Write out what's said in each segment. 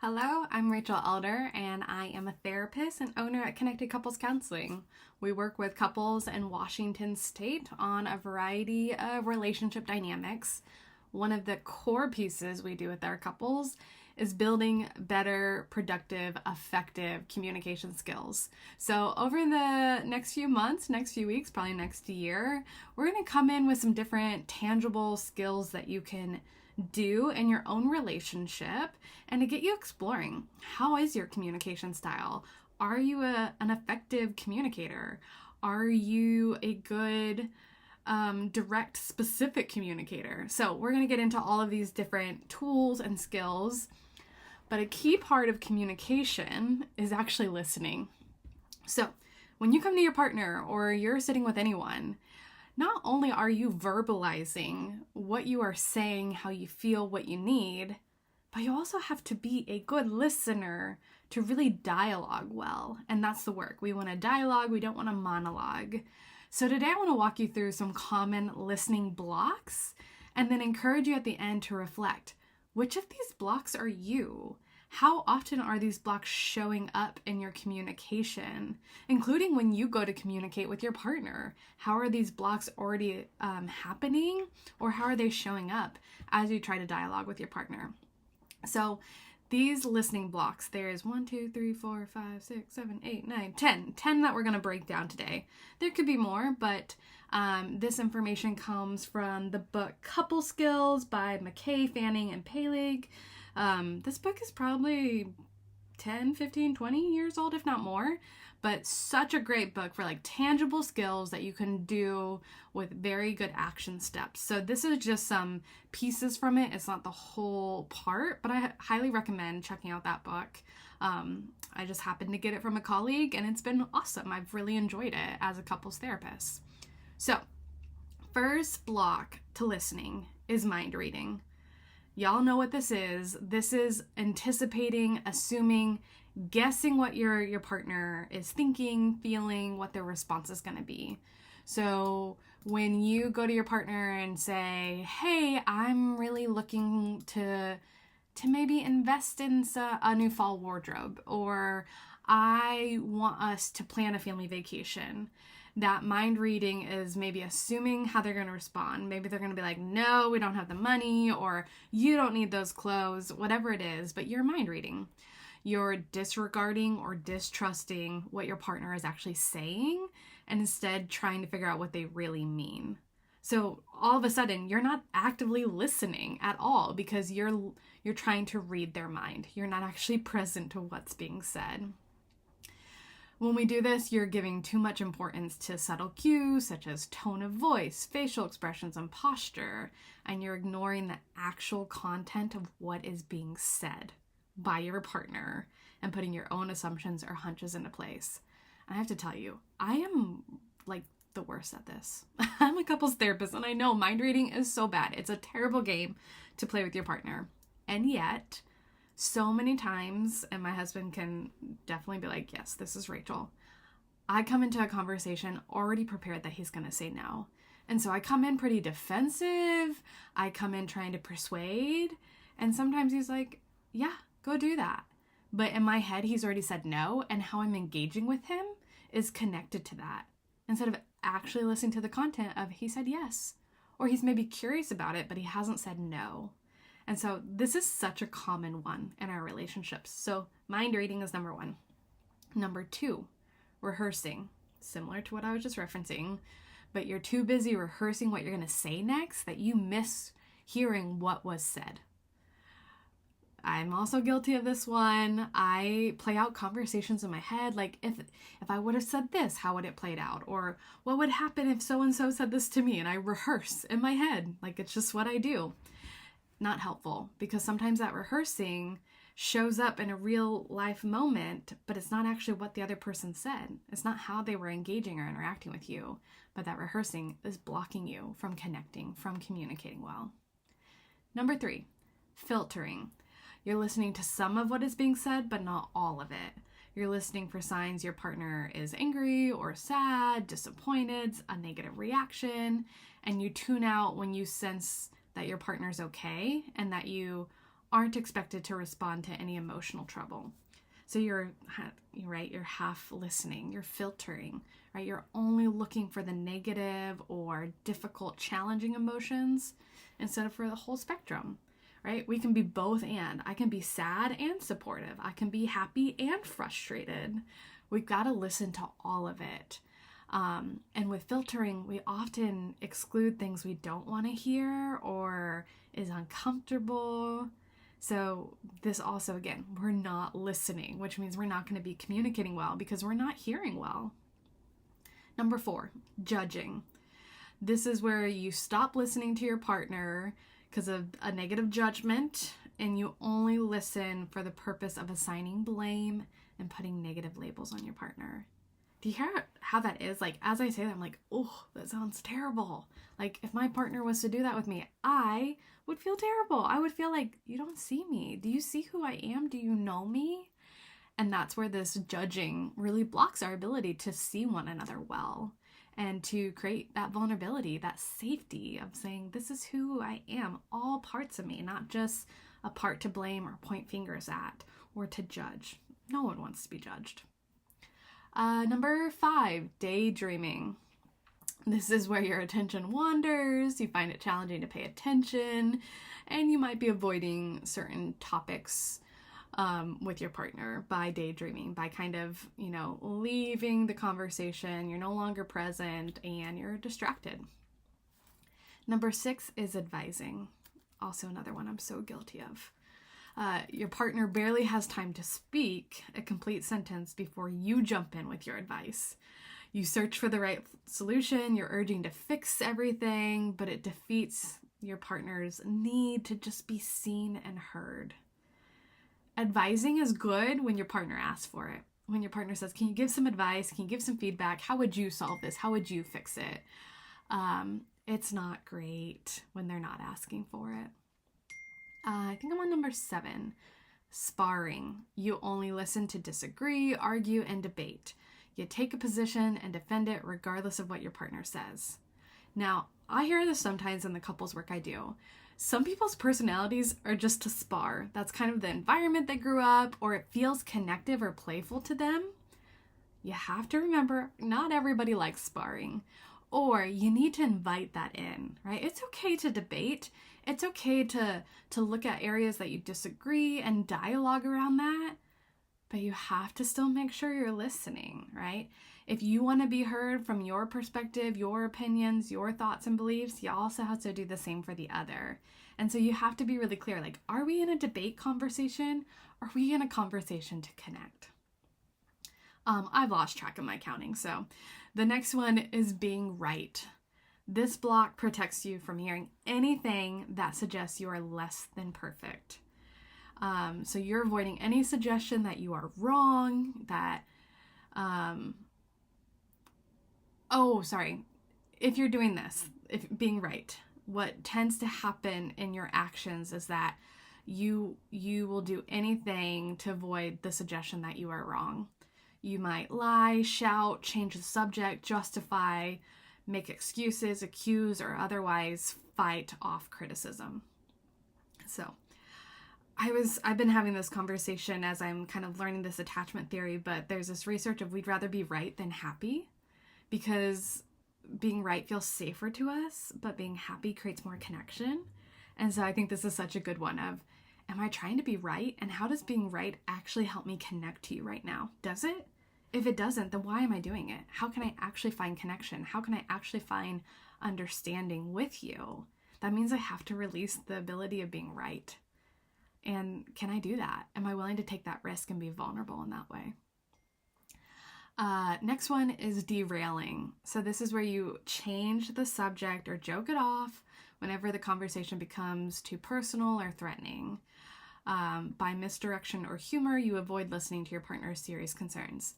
Hello, I'm Rachel Elder, and I am a therapist and owner at Connected Couples Counseling. We work with couples in Washington State on a variety of relationship dynamics. One of the core pieces we do with our couples is building better, productive, effective communication skills. So over the next few months, next few weeks, probably next year, we're going to come in with some different tangible skills that you can do in your own relationship and to get you exploring. How is your communication style? Are you an effective communicator? Are you a good direct, specific communicator? So we're going to get into all of these different tools and skills, but a key part of communication is actually listening. So when you come to your partner or you're sitting with anyone, not only are you verbalizing what you are saying, how you feel, what you need, but you also have to be a good listener to really dialogue well. And that's the work. We want to dialogue, we don't want to monologue. So today I want to walk you through some common listening blocks and then encourage you at the end to reflect. Which of these blocks are you? How often are these blocks showing up in your communication, including when you go to communicate with your partner? How are these blocks already happening, or how are they showing up as you try to dialogue with your partner? So these listening blocks, there's 1, 2, 3, 4, 5, 6, 7, 8, 9, 10 that we're going to break down today. There could be more, but this information comes from the book Couple Skills by McKay, Fanning, and Paleg. This book is probably 10, 15, 20 years old, if not more, but such a great book for like tangible skills that you can do with very good action steps. So this is just some pieces from it. It's not the whole part, but I highly recommend checking out that book. I just happened to get it from a colleague and it's been awesome. I've really enjoyed it as a couples therapist. So first block to listening is mind reading. Y'all know what this is. This is anticipating, assuming, guessing what your partner is thinking, feeling, what their response is going to be. So when you go to your partner and say, hey, I'm really looking to maybe invest in a new fall wardrobe, or I want us to plan a family vacation. That mind reading is maybe assuming how they're going to respond. Maybe they're going to be like, no, we don't have the money, or you don't need those clothes, whatever it is, but you're mind reading. You're disregarding or distrusting what your partner is actually saying and instead trying to figure out what they really mean. So all of a sudden, you're not actively listening at all because you're trying to read their mind. You're not actually present to what's being said. When we do this, you're giving too much importance to subtle cues such as tone of voice, facial expressions, and posture, and you're ignoring the actual content of what is being said by your partner and putting your own assumptions or hunches into place. And I have to tell you, I am like the worst at this. I'm a couples therapist, and I know mind reading is so bad. It's a terrible game to play with your partner. And yet, so many times, and my husband can definitely be like, yes, this is Rachel. I come into a conversation already prepared that he's going to say no. And so I come in pretty defensive. I come in trying to persuade. And sometimes he's like, yeah, go do that. But in my head, he's already said no. And how I'm engaging with him is connected to that. Instead of actually listening to the content of he said yes. Or he's maybe curious about it, but he hasn't said no. And so this is such a common one in our relationships. So mind reading is number 1. Number 2, rehearsing. Similar to what I was just referencing, but you're too busy rehearsing what you're going to say next that you miss hearing what was said. I'm also guilty of this one. I play out conversations in my head, like if I would have said this, how would it played out? Or what would happen if so-and-so said this to me? And I rehearse in my head, like it's just what I do. Not helpful, because sometimes that rehearsing shows up in a real life moment, but it's not actually what the other person said. It's not how they were engaging or interacting with you, but that rehearsing is blocking you from connecting, from communicating well. Number 3, filtering. You're listening to some of what is being said, but not all of it. You're listening for signs your partner is angry or sad, disappointed, a negative reaction, and you tune out when you sense that your partner's okay and that you aren't expected to respond to any emotional trouble. So you're half listening, you're filtering, right? You're only looking for the negative or difficult, challenging emotions instead of for the whole spectrum, right? We can be both and. I can be sad and supportive. I can be happy and frustrated. We've got to listen to all of it. And with filtering, we often exclude things we don't want to hear or is uncomfortable. So this also, again, we're not listening, which means we're not going to be communicating well because we're not hearing well. Number 4, judging. This is where you stop listening to your partner because of a negative judgment, and you only listen for the purpose of assigning blame and putting negative labels on your partner. Do you hear how that is? Like, as I say that, I'm like, oh, that sounds terrible. Like, if my partner was to do that with me, I would feel terrible. I would feel like, you don't see me. Do you see who I am? Do you know me? And that's where this judging really blocks our ability to see one another well and to create that vulnerability, that safety of saying, this is who I am, all parts of me, not just a part to blame or point fingers at or to judge. No one wants to be judged. Number 5, daydreaming. This is where your attention wanders, you find it challenging to pay attention, and you might be avoiding certain topics with your partner by daydreaming, by kind of, leaving the conversation. You're no longer present and you're distracted. Number 6 is advising. Also another one I'm so guilty of. Your partner barely has time to speak a complete sentence before you jump in with your advice. You search for the right solution, you're urging to fix everything, but it defeats your partner's need to just be seen and heard. Advising is good when your partner asks for it. When your partner says, can you give some advice? Can you give some feedback? How would you solve this? How would you fix it? It's not great when they're not asking for it. I think I'm on number 7, sparring. You only listen to disagree, argue, and debate. You take a position and defend it regardless of what your partner says. Now, I hear this sometimes in the couples work I do. Some people's personalities are just to spar. That's kind of the environment they grew up, or it feels connective or playful to them. You have to remember, not everybody likes sparring, or you need to invite that in, right? It's okay to debate. It's okay to look at areas that you disagree and dialogue around that, but you have to still make sure you're listening, right? If you want to be heard from your perspective, your opinions, your thoughts and beliefs, you also have to do the same for the other. And so you have to be really clear, like, are we in a debate conversation? Or are we in a conversation to connect? I've lost track of my counting, so the next one is being right. This block protects you from hearing anything that suggests you are less than perfect. So you're avoiding any suggestion that you are wrong, that, if you're doing this, if being right, what tends to happen in your actions is that you will do anything to avoid the suggestion that you are wrong. You might lie, shout, change the subject, justify, make excuses, accuse, or otherwise fight off criticism. So I've been having this conversation as I'm kind of learning this attachment theory, but there's this research of we'd rather be right than happy because being right feels safer to us, but being happy creates more connection. And so I think this is such a good one of, am I trying to be right? And how does being right actually help me connect to you right now? Does it? If it doesn't, then why am I doing it? How can I actually find connection? How can I actually find understanding with you? That means I have to release the ability of being right. And can I do that? Am I willing to take that risk and be vulnerable in that way? Next one is derailing. So this is where you change the subject or joke it off whenever the conversation becomes too personal or threatening. By misdirection or humor, you avoid listening to your partner's serious concerns.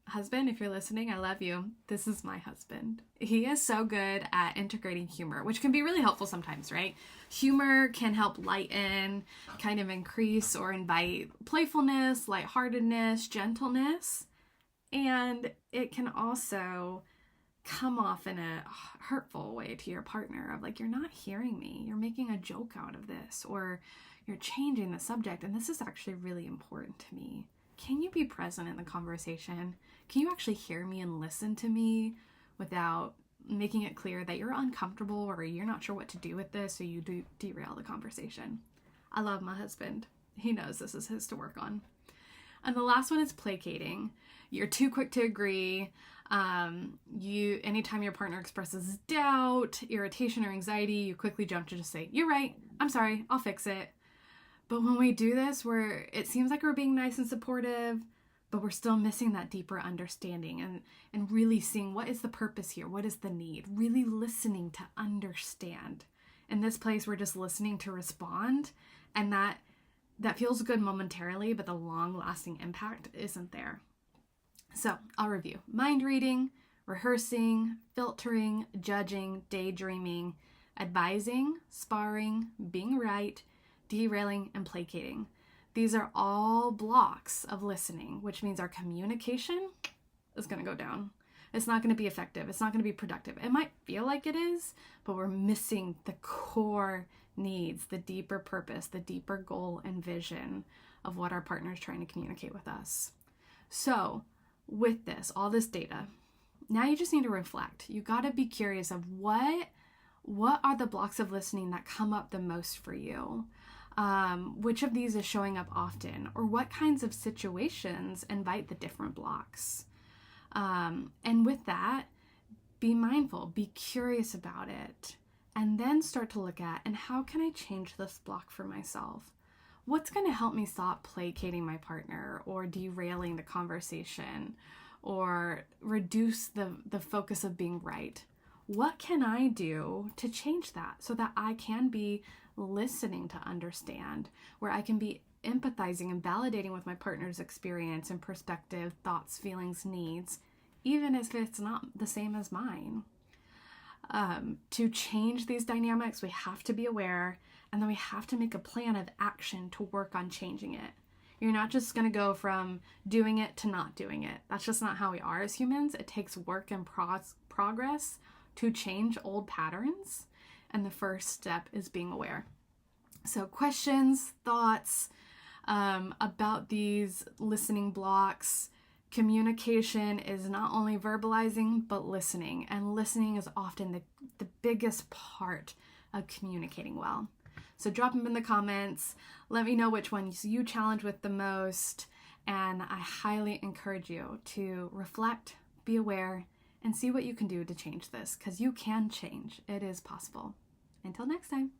Husband, if you're listening, I love you. This is my husband. He is so good at integrating humor, which can be really helpful sometimes, right? Humor can help lighten, kind of increase or invite playfulness, lightheartedness, gentleness, and it can also come off in a hurtful way to your partner of like, you're not hearing me, you're making a joke out of this, or you're changing the subject, and this is actually really important to me. Can you be present in the conversation? Can you actually hear me and listen to me without making it clear that you're uncomfortable or you're not sure what to do with this, so you do derail the conversation? I love my husband. He knows this is his to work on. And the last one is placating. You're too quick to agree. Anytime your partner expresses doubt, irritation, or anxiety, you quickly jump to just say, "You're right. I'm sorry. I'll fix it." But when we do this, it seems like we're being nice and supportive, but we're still missing that deeper understanding and really seeing what is the purpose here, what is the need, really listening to understand. In this place, we're just listening to respond, and that feels good momentarily, but the long-lasting impact isn't there. So I'll review. Mind reading, rehearsing, filtering, judging, daydreaming, advising, sparring, being right, derailing, and placating. These are all blocks of listening, which means our communication is going to go down. It's not going to be effective. It's not going to be productive. It might feel like it is, but we're missing the core needs, the deeper purpose, the deeper goal and vision of what our partner is trying to communicate with us. So with this, all this data, now you just need to reflect. You got to be curious of what are the blocks of listening that come up the most for you? Which of these is showing up often, or what kinds of situations invite the different blocks? And with that, be mindful, be curious about it, and then start to look at, and how can I change this block for myself? What's going to help me stop placating my partner or derailing the conversation or reduce the focus of being right? What can I do to change that so that I can be listening to understand, where I can be empathizing and validating with my partner's experience and perspective, thoughts, feelings, needs, even if it's not the same as mine? To change these dynamics, we have to be aware, and then we have to make a plan of action to work on changing it. You're not just going to go from doing it to not doing it. That's just not how we are as humans. It takes work and progress to change old patterns, and the first step is being aware. So questions, thoughts about these listening blocks. Communication is not only verbalizing, but listening. And listening is often the biggest part of communicating well. So drop them in the comments. Let me know which ones you challenge with the most. And I highly encourage you to reflect, be aware, and see what you can do to change this, because you can change. It is possible. Until next time.